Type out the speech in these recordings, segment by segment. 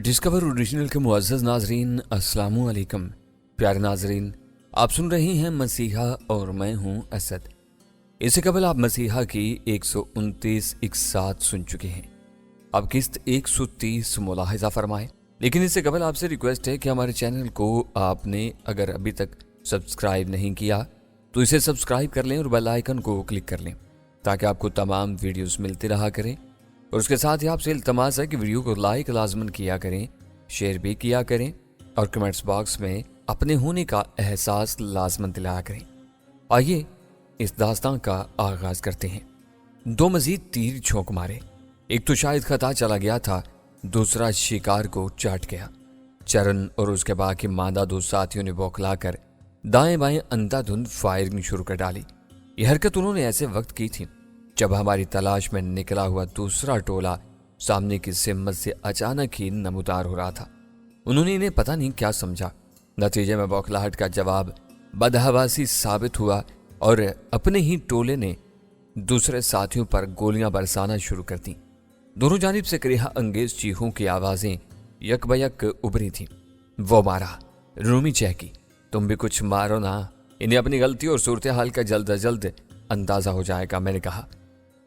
Discover original के मुअज़्ज़ज़ नाज़रीन, अस्सलामु अलैकुम। प्यारे नाज़रीन, आप सुन रहे हैं मसीहा और मैं हूं असद। इससे कबल आप मसीहा की 129 इकसात सुन चुके हैं। अब किस्त 130 मुलाहिज़ा फरमाएं। लेकिन इससे कबल आपसे रिक्वेस्ट है कि हमारे चैनल को आपने अगर अभी तक सब्सक्राइब नहीं किया तो इसे सब्सक्राइब कर लें और बेल आइकन को क्लिक कर लें ताकि आपको तमाम वीडियोस मिलती रहा करें। और उसके साथ ही आपसे इल्तमास है कि वीडियो को लाइक लाजमन किया करें, शेयर भी किया करें और कमेंट्स बॉक्स में अपने होने का एहसास लाजमन दिलाया करें। आइए इस दास्तान का आगाज करते हैं। दो मजीद तीर झोंक मारे। एक तो शायद खता चला गया था, दूसरा शिकार को चाट गया। चरण और उसके बाकी मादा दो साथियों ने बौखलाकर दाएं बाएं अंधाधुंध फायरिंग शुरू कर डाली। यह हरकत उन्होंने ऐसे वक्त की थी जब हमारी तलाश में निकला हुआ दूसरा टोला सामने की सिम्मत से अचानक ही नमूदार हो रहा था। उन्होंने इन्हें पता नहीं क्या समझा। नतीजे में बौखलाहट का जवाब बदहवासी साबित हुआ और अपने ही टोले ने दूसरे साथियों पर गोलियां बरसाना शुरू कर दी। दोनों जानिब से करिहा अंगेज चीखों की आवाजें यकबयक उभरी थीं। वो मारा, रूमी चहकी, तुम भी कुछ मारो ना, इन्हें अपनी गलती और सूरत हाल का जल्द अज जल्द अंदाजा हो जाएगा, मैंने कहा।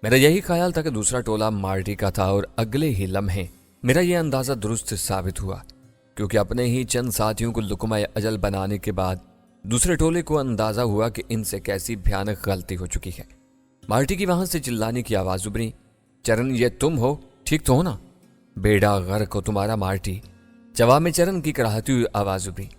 मेरा यही ख्याल था कि दूसरा टोला मार्टी का था और अगले ही लम्हे मेरा यह अंदाजा दुरुस्त साबित हुआ, क्योंकि अपने ही चंद साथियों को लुकमा अजल बनाने के बाद दूसरे टोले को अंदाजा हुआ कि इनसे कैसी भयानक गलती हो चुकी है। मार्टी की वहां से चिल्लाने की आवाज उभरी, चरण ये तुम हो, ठीक तो हो ना? बेड़ा गर्क हो तुम्हारा मार्टी। जवाब में चरण की कराहती हुई आवाज उभरी,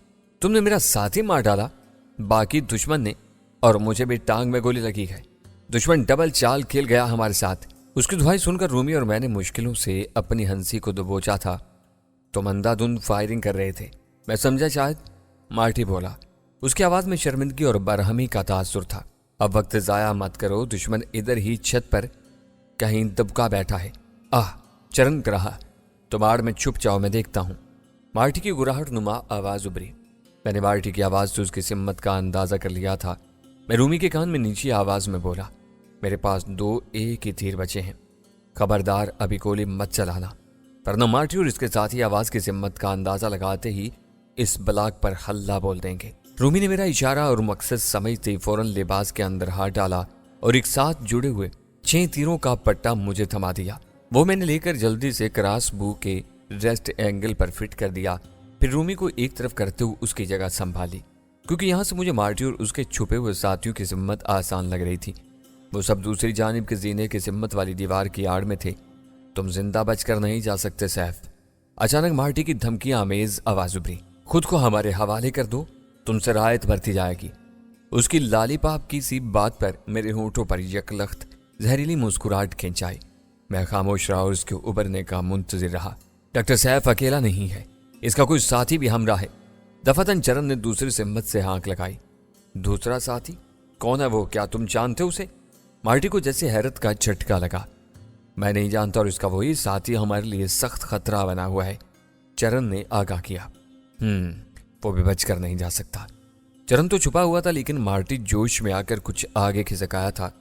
तुमने मेरा साथी मार डाला, बाकी दुश्मन ने, और मुझे भी टांग में गोली लगी है। दुश्मन डबल चाल खेल गया हमारे साथ। उसकी दुहाई सुनकर रूमी और मैंने मुश्किलों से अपनी हंसी को दबोचा था। तुम अंधाधुंध फायरिंग कर रहे थे, मैं समझा शायद, मार्टी बोला। उसकी आवाज में शर्मिंदगी और बरहमी का तासुर था। अब वक्त जाया मत करो, दुश्मन इधर ही छत पर कहीं दबका बैठा है। आह, चरण रहा, तुम आड़ में छुप जाओ, मैं देखता हूं। मार्टी की गुराहट नुमा आवाज उभरी। मैंने मार्टी की आवाज से उसकी सिम्मत का अंदाजा कर लिया था। मैं रूमी के कान में नीची आवाज में बोला, मेरे पास 2 एक ही तीर बचे हैं, खबरदार अभी गोली मत चलाना। पर न मार्टी और इसके साथ ही आवाज की सिम्मत का अंदाजा लगाते ही इस ब्लाक पर हल्ला बोल देंगे। रूमी ने मेरा इशारा और मकसद समझते ही फौरन लिबास के अंदर हाथ डाला और एक साथ जुड़े हुए 6 तीरों का पट्टा मुझे थमा दिया। वो मैंने लेकर जल्दी से क्रॉस बू के रेस्ट एंगल पर फिट कर दिया। फिर रूमी को एक तरफ करते हुए उसकी जगह संभाली, क्योंकि यहां से मुझे मार्टी और उसके छुपे हुए साथियों की सिम्मत आसान लग रही थी। वो सब दूसरी जानिब के जीने की सिम्मत वाली दीवार की आड़ में थे। तुम जिंदा बचकर नहीं जा सकते सैफ। अचानक मार्टी की धमकी आमेज आवाज उभरी, खुद को हमारे हवाले कर दो, तुमसे रायत बरती जाएगी। उसकी लालीपाप की सी बात पर मेरे होंठों पर यकलख्त जहरीली मुस्कुराहट खिंचाई। मैं खामोश रहा और उसके उबरने का मुंतजिर रहा। डॉक्टर सैफ अकेला नहीं है, इसका कोई साथी भी हमरा है। दफातन चरण ने दूसरी सिम्मत से हाँक लगाई। दूसरा साथी कौन है वो, क्या तुम जानते हो उसे? मार्टी को जैसे हैरत का झटका लगा। मैं नहीं जानता और इसका वही साथी हमारे लिए सख्त खतरा बना हुआ है, चरण ने आगाह किया। वो भी बचकर नहीं जा सकता। चरण तो छुपा हुआ था, लेकिन मार्टी जोश में आकर कुछ आगे खिसक आया था।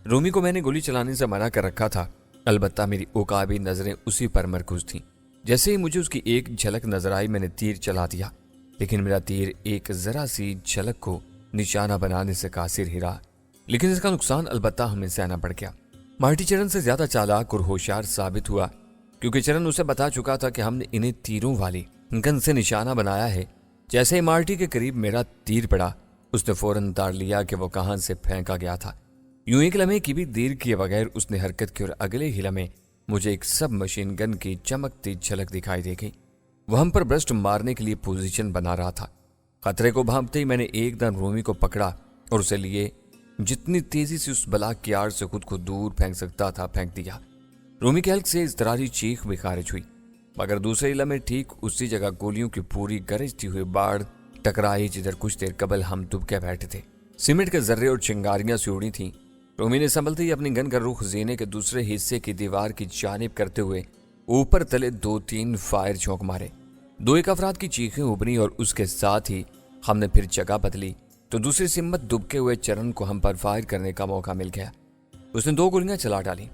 रूमी को मैंने गोली चलाने से मना कर रखा था, अलबत्ता मेरी उकाबी नजरें उसी पर मरकूज थीं। जैसे ही मुझे उसकी एक झलक नजर आई, मैंने तीर चला दिया, लेकिन मेरा तीर एक जरा सी झलक को निशाना बनाने से कासिर ही रहा। लेकिन इसका नुकसान अलबत्ता हमें सहना पड़ गया। मार्टी चरण से ज्यादा चालाक और होशियार साबित हुआ, क्योंकि चरण उसे बता चुका था कि हमने इन्हें तीरों वाली गन से निशाना बनाया है। जैसे ही मार्टी के करीब मेरा तीर पड़ा, उसने फौरन ताड़ लिया कि वो कहां से फेंका गया था। यूं एक लम्हे की भी देर किए बगैर उसने हरकत की और अगले ही लम्हे मुझे एक सब मशीन गन की चमकती झलक दिखाई दे गई। वो हम पर ब्रस्ट मारने के लिए पोजीशन बना रहा था। खतरे को भांपते ही मैंने एकदम रूमी को पकड़ा और उसे लिए जितनी तेजी से उस ब्लाक की आड़ से खुद को दूर फेंक सकता था फेंक दिया। रूमी के हल्क से इज़तरारी चीख भी खारिज हुई, मगर दूसरे लम्हे ठीक उसी जगह गोलियों की पूरी गरजती हुई बाढ़ टकराई जिधर कुछ देर कबल हम दुबके बैठे थे। सीमेंट के जर्रे और चिंगारियां सी उड़ी थीं। रूमी ने संभलते ही अपनी गन का रुख जीने के दूसरे हिस्से की दीवार की जानिब करते हुए ऊपर तले 2-3 फायर झोंक मारे। 2 एक अफराद की चीखें उभरी और उसके साथ ही हमने फिर जगह बदली तो दूसरी सिम्मत दुबके हुए चरण को हम पर फायर करने का मौका मिल गया। उसने 2 गोलियां चला डाली।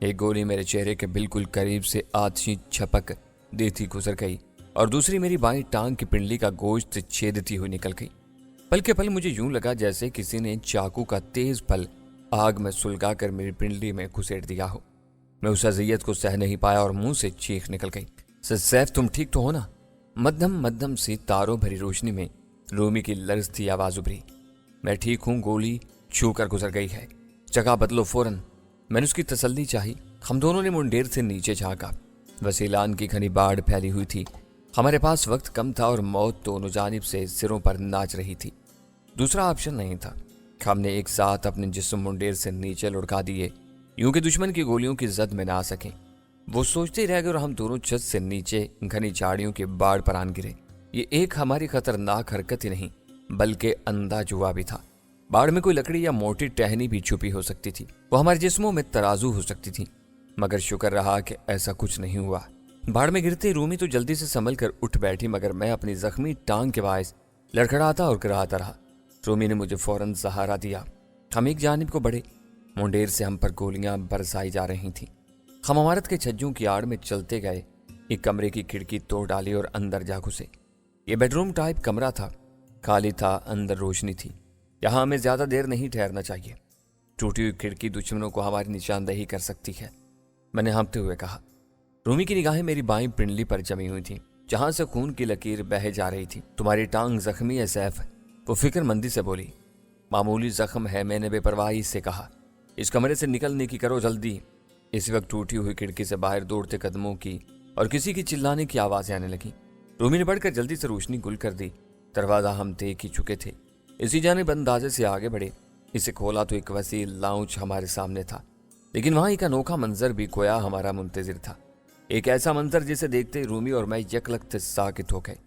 एक गोली मेरे चेहरे के बिल्कुल करीब से आधी छपक देती गुजर गई और दूसरी मेरी बाईं टांग की पिंडली का गोश्त छेदती हुई निकल गई। पल के पल मुझे यूं लगा जैसे किसी ने चाकू का तेज पल आग में सुलगाकर मेरी पिंडली में घुसेड़ दिया हो। मैं उस अज़ियत को सह नहीं पाया और मुंह से चीख निकल गई। सैफ, तुम ठीक तो हो ना? मध्यम मध्यम सी तारों भरी रोशनी में रूमी की लरजती आवाज उभरी। मैं ठीक हूं, गोली छू कर गुजर गई है, जगह बदलो फौरन। मैंने उसकी तसल्ली चाही। हम दोनों ने मुंडेर से नीचे झांका। वसीलान की घनी बाढ़ फैली हुई थी। हमारे पास वक्त कम था और मौत दोनों जानिब से सिरों पर नाच रही थी। दूसरा ऑप्शन नहीं था। हमने एक साथ अपने जिस्म मुंडेर से नीचे लुढ़का दिए, यूं कि दुश्मन की गोलियों की जद में ना आ सकें। वो सोचते रह गए और हम दोनों छत से नीचे घनी झाड़ियों की बाढ़ पर आन गिरे। ये एक हमारी खतरनाक हरकत ही नहीं बल्कि अंदाज हुआ भी था। बाढ़ में कोई लकड़ी या मोटी टहनी भी छुपी हो सकती थी, वो हमारे जिस्मों में तराजू हो सकती थी, मगर शुक्र रहा कि ऐसा कुछ नहीं हुआ। बाढ़ में गिरते रूमी तो जल्दी से संभल कर उठ बैठी, मगर मैं अपनी जख्मी टांग के बायस लड़खड़ाता और गिराता रहा। रूमी ने मुझे फौरन सहारा दिया। हम एक जानिब को बढ़े। मुंडेर से हम पर गोलियां बरसाई जा रही थीं। हम इमारत के छज्जों की आड़ में चलते गए। एक कमरे की खिड़की तोड़ डाली और अंदर जा घुसे। ये बेडरूम टाइप कमरा था, खाली था, अंदर रोशनी थी। यहाँ हमें ज्यादा देर नहीं ठहरना चाहिए। टूटी हुई खिड़की दुश्मनों को हमारी निशानदेही कर सकती है, मैंने हाँफते हुए कहा। रूमी की निगाहें मेरी बाईं पिंडली पर जमी हुई थी, जहां से खून की लकीर बह जा रही थी। तुम्हारी टांग जख्मी है सैफ, वो फिक्रमंदी से बोली। मामूली जख्म है, मैंने बेपरवाही से कहा। इस कमरे से निकलने की करो जल्दी। इसी वक्त टूटी हुई खिड़की से बाहर दौड़ते कदमों की और किसी की चिल्लाने की आवाजें आने लगी। रूमी ने बढ़कर जल्दी से रोशनी गुल कर दी। दरवाजा हम देख ही चुके थे। इसी जानिब अंदाजे से आगे बढ़े। इसे खोला तो एक वसी लाउंज हमारे सामने था, लेकिन वहां एक अनोखा मंजर भी गोया हमारा मुंतजिर था। एक ऐसा मंजर जिसे देखते रूमी और मैं यकलख्त साकित हो गए।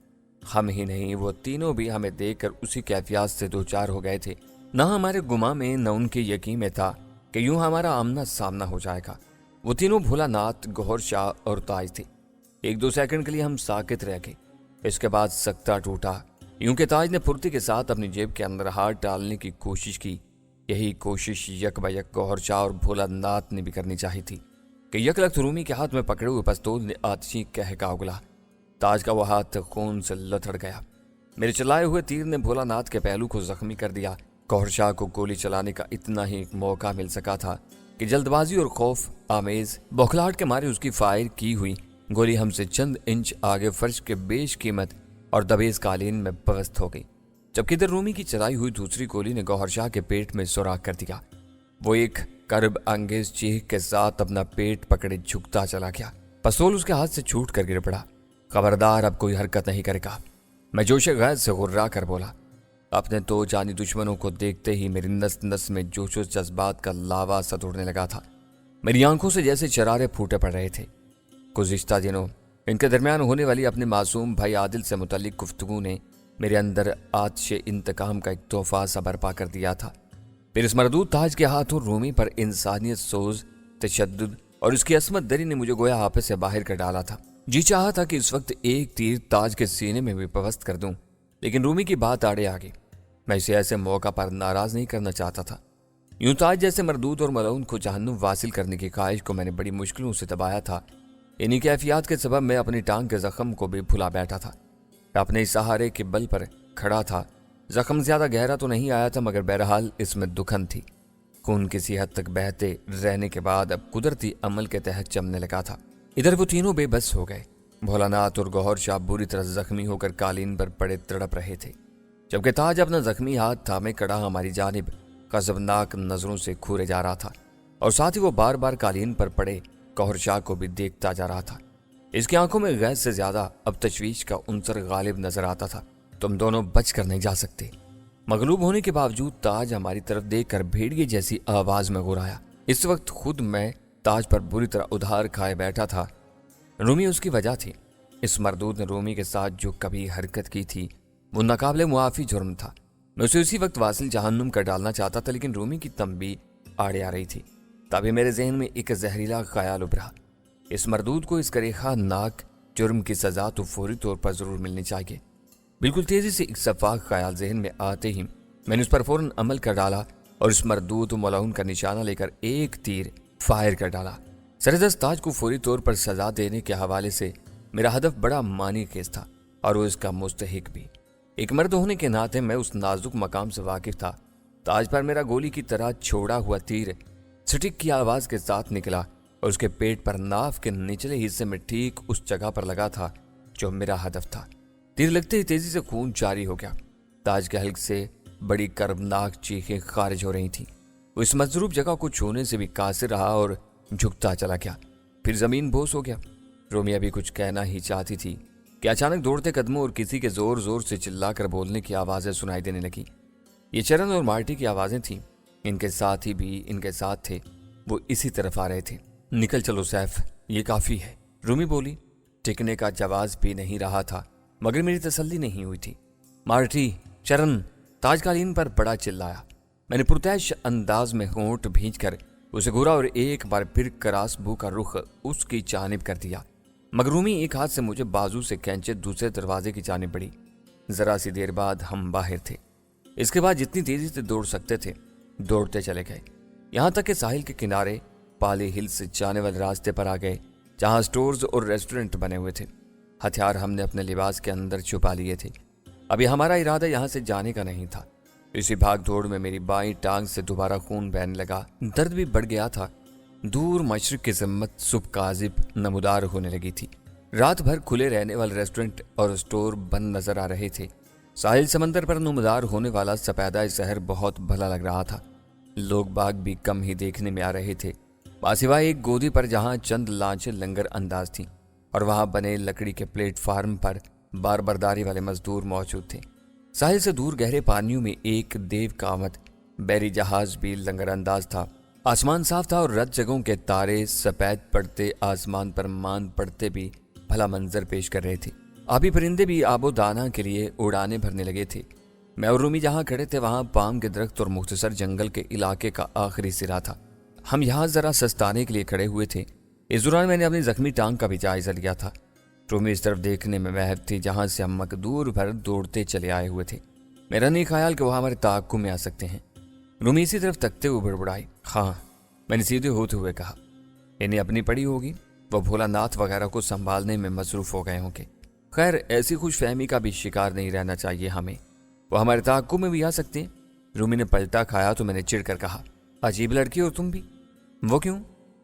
हम ही नहीं, वो तीनों भी हमें देखकर उसी कैफियत से दो चार हो गए थे। न हमारे गुमा में न उनके यकीन में था कि यूं हमारा आमना सामना हो जाएगा। वो तीनों भोलानाथ, गौहर शाह और ताज थे। एक दो सेकंड के लिए हम साकित रह गए। इसके बाद सख्ता टूटा। यूं के ताज ने फुर्ती के साथ अपनी जेब के अंदर हाथ डालने की कोशिश की। यही कोशिश यक बयक गौहर शाह और भोलानाथ ने भी करनी चाहिए थी कि यकलख्त रूमी के हाथ में पकड़े हुए पिस्तौल ने आतिशी कह का उगला। ताज का वो हाथ खून से लथड़ गया। मेरे चलाए हुए तीर ने भोलानाथ के पहलू को जख्मी कर दिया। गौहर शाह को गोली चलाने का इतना ही मौका मिल सका था कि जल्दबाजी और खौफ आमेज बौखलाहट के मारे उसकी फायर की हुई गोली हमसे चंद इंच आगे फर्श के बेशकीमत और दबेज कालीन में पवस्त हो गई, जबकि इधर रूमी की चलाई हुई दूसरी गोली ने गौहर शाह के पेट में सुराख कर दिया। वो एक करब अंगेज चीख के साथ अपना पेट पकड़े झुकता चला गया। पिस्तौल उसके हाथ से छूट कर गिर पड़ा। खबरदार, अब कोई हरकत नहीं करेगा, मैं जोश गैर से गुर्रा कर बोला। अपने दो जानी दुश्मनों को देखते ही मेरी नस नस में जोशो जज्बात का लावा सा उड़ने लगा था। मेरी आंखों से जैसे चरारे फूटे पड़ रहे थे। गुज़िश्ता दिनों इनके दरमियान होने वाली अपने मासूम भाई आदिल से मुतल्लिक गुफ्तगू ने मेरे अंदर आतिश इंतकाम का एक तोहफा सा बर्पा कर दिया था। फिर इस मरदूद ताज के हाथों रूमी पर इंसानियत सोज तशद्दुद और उसकी असमत दरी ने मुझे गोया आपस से बाहर कर डाला था। जी चाहा था कि इस वक्त एक तीर ताज के सीने में भी पवस्त कर दूं, लेकिन रूमी की बात आड़े आ गई। मैं इसे ऐसे मौका पर नाराज नहीं करना चाहता था। यूं ताज जैसे मरदूद और मलऊन को जहन्नुम वासिल करने की ख्वाहिश को मैंने बड़ी मुश्किलों से दबाया था। इन्हीं कैफियत के सबब मैं अपनी टांग के जख्म को भी भुला बैठा था। अपने सहारे के बल पर खड़ा था। जख्म ज्यादा गहरा तो नहीं आया था, मगर बहरहाल इसमें दुखन थी। खून किसी हद तक बहते रहने के बाद अब कुदरती अमल के तहत जमने लगा था। इधर वो तीनों बेबस हो गए। भोलानाथ और गौहर शाह बुरी तरह जख्मी होकर कालीन पर पड़े तड़प रहे थे, जबकि ताज अपना जख्मी हाथ थामे कड़ा हमारी जानिब गजबनाक नजरों से घूरे जा रहा था, और साथ ही वो बार बार कालीन पर पड़े गौहर शाह को भी देखता जा रहा था। इसकी आंखों में गैस से ज्यादा अब तशवीश का उनसर गालिब नजर आता था। तुम दोनों बच कर नहीं जा सकते। मगलूब होने के बावजूद ताज हमारी तरफ देखकर भेड़िए जैसी आवाज में गुर्राया। इस वक्त खुद मैं ताज पर बुरी तरह उधार खाए बैठा था। रूमी उसकी वजह थी। इस मरदूद ने रूमी के साथ जो कभी हरकत की थी वो नाकाबिले मुआफी जुर्म था। मैं उसे उसी वक्त वासिल जहन्नुम कर डालना चाहता था, लेकिन रूमी की तंबी आड़े आ रही थी। तभी मेरे जहन में एक जहरीला ख्याल उभरा। इस मरदूद को इस करेखा नाक जुर्म की सजा तो फौरी तौर पर जरूर मिलनी चाहिए। बिल्कुल तेजी से एक सफाक ख्याल जहन में आते ही मैंने उस पर फौरन अमल कर डाला और इस मरदूद मलऊन का निशाना लेकर एक तीर फायर कर डाला। सरदस्त ताज को फौरी तौर पर सजा देने के हवाले से मेरा हदफ बड़ा मानी केस था और वो इसका मुस्तहिक भी। एक मर्द होने के नाते मैं उस नाजुक मकाम से वाकिफ था। ताज पर मेरा गोली की तरह छोड़ा हुआ तीर छटिक की आवाज के साथ निकला और उसके पेट पर नाव के निचले हिस्से में ठीक उस जगह पर लगा था जो मेरा हदफ था। तीर लगते ही तेजी से खून जारी हो गया। ताज के हल्क से बड़ी कर्बनाक चीखें खारिज हो रही थीं। वो इस मजरूब जगह को छूने से भी कासिर रहा और झुकता चला गया। फिर जमीन बोस हो गया। रोमी अभी कुछ कहना ही चाहती थी कि अचानक दौड़ते कदमों और किसी के जोर जोर से चिल्लाकर बोलने की आवाजें सुनाई देने लगी। ये चरण और मार्टी की आवाजें थीं। इनके साथ ही भी इनके साथ थे। वो इसी तरफ आ रहे थे। निकल चलो सैफ, ये काफी है, रूमी बोली। टिकने का जवाब भी नहीं रहा था मगर मेरी तसल्ली नहीं हुई थी। मार्टी, चरण, ताजकालीन पर बड़ा चिल्लाया। मैंने पुरतैश अंदाज में होंठ भींचकर उसे घूरा और एक बार फिर करासबू का रुख उसकी जानिब कर दिया। मगर रूमी एक हाथ से मुझे बाजू से खींचे दूसरे दरवाजे की जानिब बढ़ी। जरा सी देर बाद हम बाहर थे। इसके बाद जितनी तेजी से दौड़ सकते थे दौड़ते चले गए, यहाँ तक कि साहिल के किनारे पाली हिल से जाने वाले रास्ते पर आ गए जहाँ स्टोर्स और रेस्टोरेंट बने हुए थे। हथियार हमने अपने लिबास के अंदर छुपा लिए थे। अभी हमारा इरादा यहाँ से जाने का नहीं था। इसी भाग दौड़ में मेरी बाईं टांग से दोबारा खून बहने लगा। दर्द भी बढ़ गया था। दूर मशरिक की ज़म्मत सुबह काजिब नमूदार होने लगी थी। रात भर खुले रहने वाले रेस्टोरेंट और स्टोर बंद नजर आ रहे थे। साहिल समंदर पर नमूदार होने वाला सफेदा शहर बहुत भला लग रहा था। लोग बाग भी कम ही देखने में आ रहे थे, सिवाय एक गोदी पर जहां चंद लांचें लंगर अंदाज थीं और वहां बने लकड़ी के प्लेटफार्म पर बारबरदारी वाले मजदूर मौजूद थे। साहिल से दूर गहरे पानियों में एक देव कामत बैरी जहाज भी लंगर अंदाज था। आसमान साफ था और रत जगहों के तारे सफेद पड़ते आसमान पर मान पड़ते भी भला मंजर पेश कर रहे थे। आबी परिंदे भी आबो दाना के लिए उड़ाने भरने लगे थे। मैं और रूमी जहाँ खड़े थे वहाँ पाम के दरख्त और मुख्तसर जंगल के इलाके का आखिरी सिरा था। हम यहाँ जरा सस्ताने के लिए खड़े हुए थे। इस दौरान मैंने अपनी जख्मी टांग का भी जायजा लिया था। रूमी इस तरफ देखने में महब थी जहाँ से हम मकदूर भर दौड़ते चले आए हुए थे। मेरा नहीं ख्याल कि वो हमारे ताक़ुब में आ सकते हैं। रूमी इसी तरफ तकते हुए बड़बड़ाई। हाँ, मैंने सीधे होते हुए कहा, इन्हें अपनी पड़ी होगी, वो भोलानाथ वगैरह को संभालने में मसरूफ हो गए होंगे। खैर, ऐसी खुशफहमी का भी शिकार नहीं रहना चाहिए हमें। वो हमारे ताक़ुब में भी आ सकते हैं। रूमी ने पलटा खाया तो मैंने चिढ़ कर कहा, अजीब लड़की हो तुम भी। वो क्यों?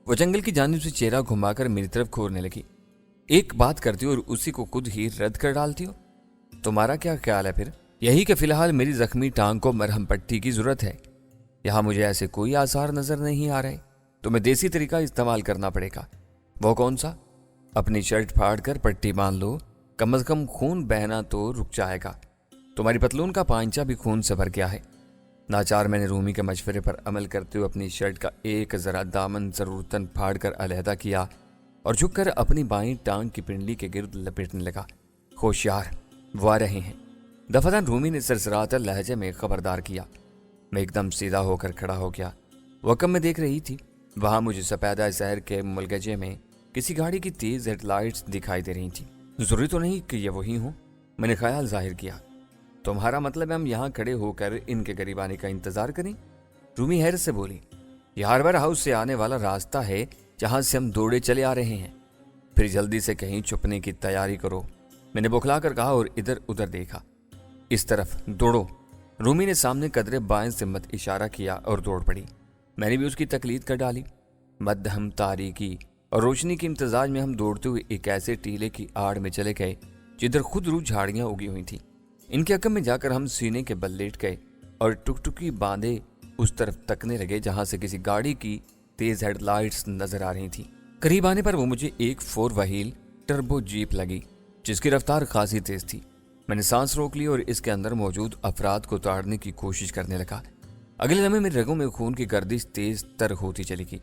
वो जंगल की जानिब से चेहरा घुमाकर मेरी तरफ घूरने लगी। एक बात करती हो और उसी को खुद ही रद्द कर डालती हो। तुम्हारा क्या ख्याल है फिर? यही कि फिलहाल मेरी जख्मी टांग को मरहम पट्टी की जरूरत है। यहाँ मुझे ऐसे कोई आसार नजर नहीं आ रहे। तुम्हें देसी तरीका इस्तेमाल करना पड़ेगा। वो कौन सा? अपनी शर्ट फाड़ कर पट्टी बांध लो, कम से कम खून बहना तो रुक जाएगा। तुम्हारी पतलून का पांचा भी खून से भर गया है। नाचार मैंने रूमी के मशवरे पर अमल करते हुए अपनी शर्ट का एक जरा दामन जरूरतन फाड़ कर अलहदा किया और झुककर अपनी बाईं टांग की पिंडली के गिर्द लपेटने लगा। होशियार, वो आ रहे हैं। दफादार रूमी ने सरसराता लहजे में खबरदार किया। मैं एकदम सीधा होकर खड़ा हो गया। वक़्त में देख रही थी, वहां मुझे सफेदा शहर के मुलगजे में किसी गाड़ी की तेज हेडलाइट्स दिखाई दे रही थी। जरूरी तो नहीं कि ये वही हो, मैंने ख्याल जाहिर किया। तुम्हारा मतलब है हम यहाँ खड़े होकर इनके करीब आने का इंतजार करें? रूमी हैरत से बोली, यह हार्बर हाउस से आने वाला रास्ता है जहां से हम दौड़े चले आ रहे हैं। फिर जल्दी से कहीं छुपने की तैयारी करो, मैंने बौखलाकर कहा और इधर उधर देखा। इस तरफ दौड़ो। रूमी ने सामने कदरे बाएं से मत इशारा किया और दौड़ पड़ी। मैंने भी उसकी तकलीद कर डाली। मध्यम तारीकी और रोशनी के इम्तजाज में हम दौड़ते हुए एक ऐसे टीले की आड़ में चले गए जिधर खुद रू झाड़ियां उगी हुई थी। इनके अकम में जाकर हम सीने के बल लेट गए और टुकटुकी बांधे उस तरफ तकने लगे जहां से किसी गाड़ी की तेज हेडलाइट्स नजर आ रही थी। करीब आने पर वो मुझे एक 4 व्हील टर्बो जीप लगी जिसकी रफ्तार खासी तेज थी। मैंने सांस रोक ली और इसके अंदर मौजूद अफराद को ताड़ने की कोशिश करने लगा। अगले लम्हे मेरे रगों में खून की गर्दिश तेज तर होती चली गई।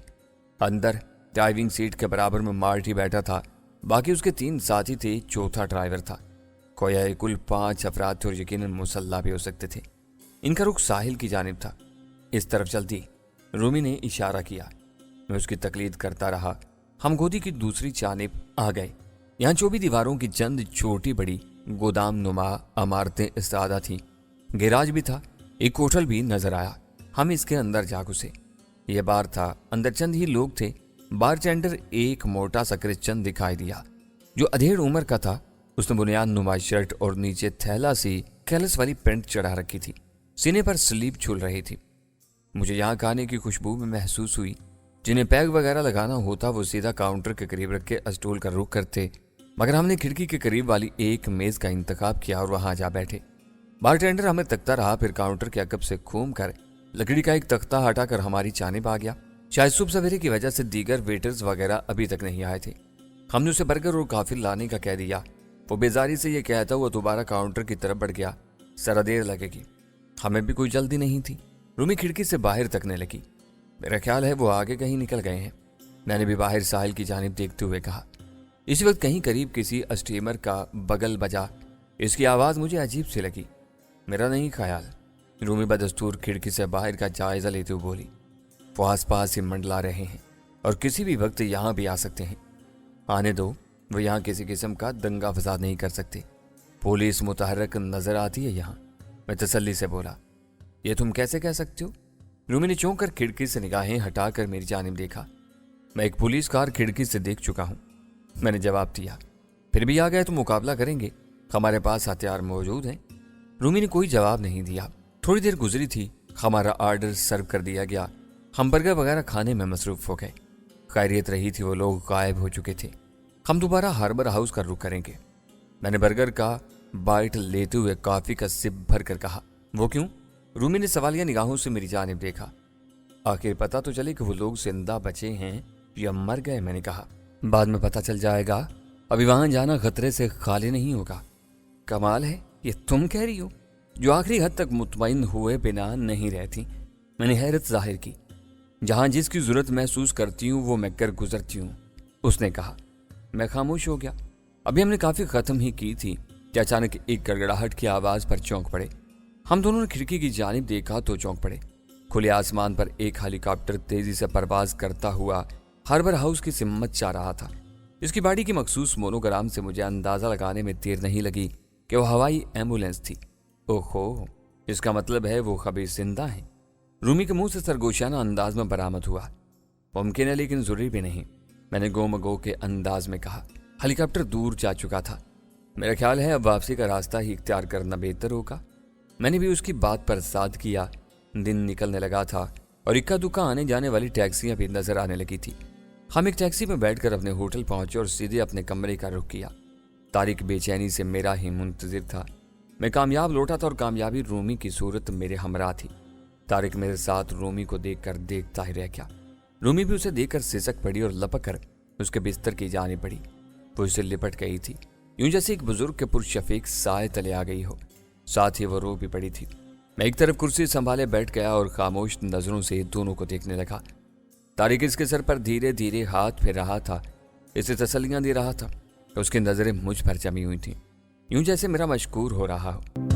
अंदर ड्राइविंग सीट के बराबर में मार्टी बैठा था, बाकी उसके 3 साथी थे, चौथा ड्राइवर था। कोया कुल 5 अफराद थे और यकीनन मुसल्ला भी हो सकते थे। इनका रुख साहिल की जानिब था। इस तरफ चलती, रूमी ने इशारा किया। मैं उसकी तकलीद करता रहा। हम गोदी की दूसरी जानिब आ गए। यहाँ 24 दीवारों की चंद छोटी बड़ी गोदाम नुमा इमारतें इस्तादा थीं। गैराज भी था, एक होटल भी नजर आया। हम इसके अंदर जा घुसे। यह बार था, अंदर चंद ही लोग थे। बारटेंडर एक मोटा सा क्रिश्चियन दिखाई दिया जो अधेड़ उम्र का था। उसने बुनियाद नुमा शर्ट और नीचे थैला सी कैलस वाली पैंट चढ़ा रखी थी। सीने पर स्लीव झूल रही थी। मुझे यहाँ खाने की खुशबू में महसूस हुई। जिन्हें पैग वगैरह लगाना होता वो सीधा काउंटर के करीब रख के स्टूल का रुख करते, मगर हमने खिड़की के करीब वाली एक मेज का इंतखाब किया और वहां जा बैठे। बारटेंडर हमें तकता रहा, फिर काउंटर के अकब से घूम कर लकड़ी का एक तख्ता हटाकर हमारी जानिब आ गया। शायद सुबह सवेरे की वजह से दीगर वेटर्स वगैरह अभी तक नहीं आए थे। हमने उसे बर्गर और काफी लाने का कह दिया। वो बेजारी से ये कहता हुआ दोबारा काउंटर की तरफ बढ़ गया। जरा देर लगेगी। हमें भी कोई जल्दी नहीं थी। रूमी खिड़की से बाहर तकने लगी। मेरा ख्याल है वो आगे कहीं निकल गए हैं। मैंने भी बाहर साहिल की जानिब देखते हुए कहा। इसी वक्त कहीं करीब किसी स्टीमर का बगल बजा। इसकी आवाज़ मुझे अजीब सी लगी। मेरा नहीं ख्याल। रूमी बदस्तूर खिड़की से बाहर का जायजा लेते हुए बोली। वो आसपास ही मंडला रहे हैं और किसी भी वक्त यहाँ भी आ सकते हैं। आने दो, वो यहाँ किसी किस्म का दंगा फसाद नहीं कर सकते। पुलिस मुतहरक नजर आती है यहाँ। मैं तसल्ली से बोला। ये तुम कैसे कह सकते हो? रूमी ने चौंक कर खिड़की से निगाहें हटाकर मेरी जानिब देखा। मैं एक पुलिस कार खिड़की से देख चुका हूँ, मैंने जवाब दिया। फिर भी आ गए तो मुकाबला करेंगे, हमारे पास हथियार मौजूद हैं। रूमी ने कोई जवाब नहीं दिया। थोड़ी देर गुजरी थी, हमारा ऑर्डर सर्व कर दिया गया। हम बर्गर वगैरह खाने में मसरूफ हो गए। खैरियत रही थी, वो लोग गायब हो चुके थे। हम दोबारा हार्बर हाउस का रुख करेंगे। मैंने बर्गर का बाइट लेते हुए कॉफी का सिप भर कर कहा। वो क्यों? रूमी ने सवालिया निगाहों से मेरी जानिब देखा। आखिर पता तो चले कि वो लोग जिंदा बचे हैं या मर गए, मैंने कहा। बाद में पता चल जाएगा, अभी वहां जाना खतरे से खाली नहीं होगा। कमाल है, ये तुम कह रही हो जो आखिरी हद तक मुतमईन हुए बिना नहीं रहती। मैंने हैरत जाहिर की। जहां जिसकी जरूरत महसूस करती हूँ वो मैं कर गुजरती हूँ, उसने कहा। मैं खामोश हो गया। अभी हमने काफी खत्म ही की थी कि अचानक एक गड़गड़ाहट की आवाज पर चौंक पड़े। हम दोनों ने खिड़की की जानिब देखा तो चौंक पड़े। खुले आसमान पर एक हेलीकॉप्टर तेजी से परवाज करता हुआ हार्बर हाउस की सिमत जा रहा था। इसकी बॉडी की मखसूस मोनोग्राम से मुझे अंदाजा लगाने में देर नहीं लगी कि वो हवाई एम्बुलेंस थी। ओहो, इसका मतलब है वो खबीर जिंदा है। रूमी के मुंह से सरगोशाना अंदाज में बरामद हुआ। मुमकिन है लेकिन जरूरी भी नहीं, मैंने गोमगो के अंदाज में कहा। हेलीकॉप्टर दूर जा चुका था। मेरा ख्याल है अब वापसी का रास्ता ही इख्तियार करना बेहतर होगा। मैंने भी उसकी बात पर साथ किया। दिन निकलने लगा था और इक्का दुक्का आने जाने वाली टैक्सियां भी नजर आने लगी थी। हम एक टैक्सी में बैठकर अपने होटल पहुंचे और सीधे अपने कमरे का रुख किया। तारिक बेचैनी से मेरा ही मुंतजिर था। मैं कामयाब लौटा था और कामयाबी रूमी की सूरत मेरे हमरा थी। तारिक मेरे साथ रूमी को देखकर देखता ही रह गया। रूमी भी उसे देखकर सिसक पड़ी और लपक कर उसके बिस्तर की जाने पड़ी। वो उसे लिपट गई थी, यूं जैसे एक बुजुर्ग के पुरशफीक साए तले आ गई हो। साथ ही वो रो भी पड़ी थी। मैं एक तरफ कुर्सी संभाले बैठ गया और खामोश नजरों से दोनों को देखने लगा। तारिक इसके सर पर धीरे धीरे हाथ फेर रहा था, इसे तसल्लियां दे रहा था। उसकी नजरें मुझ पर जमी हुई थी, यूं जैसे मेरा मशकूर हो रहा हो।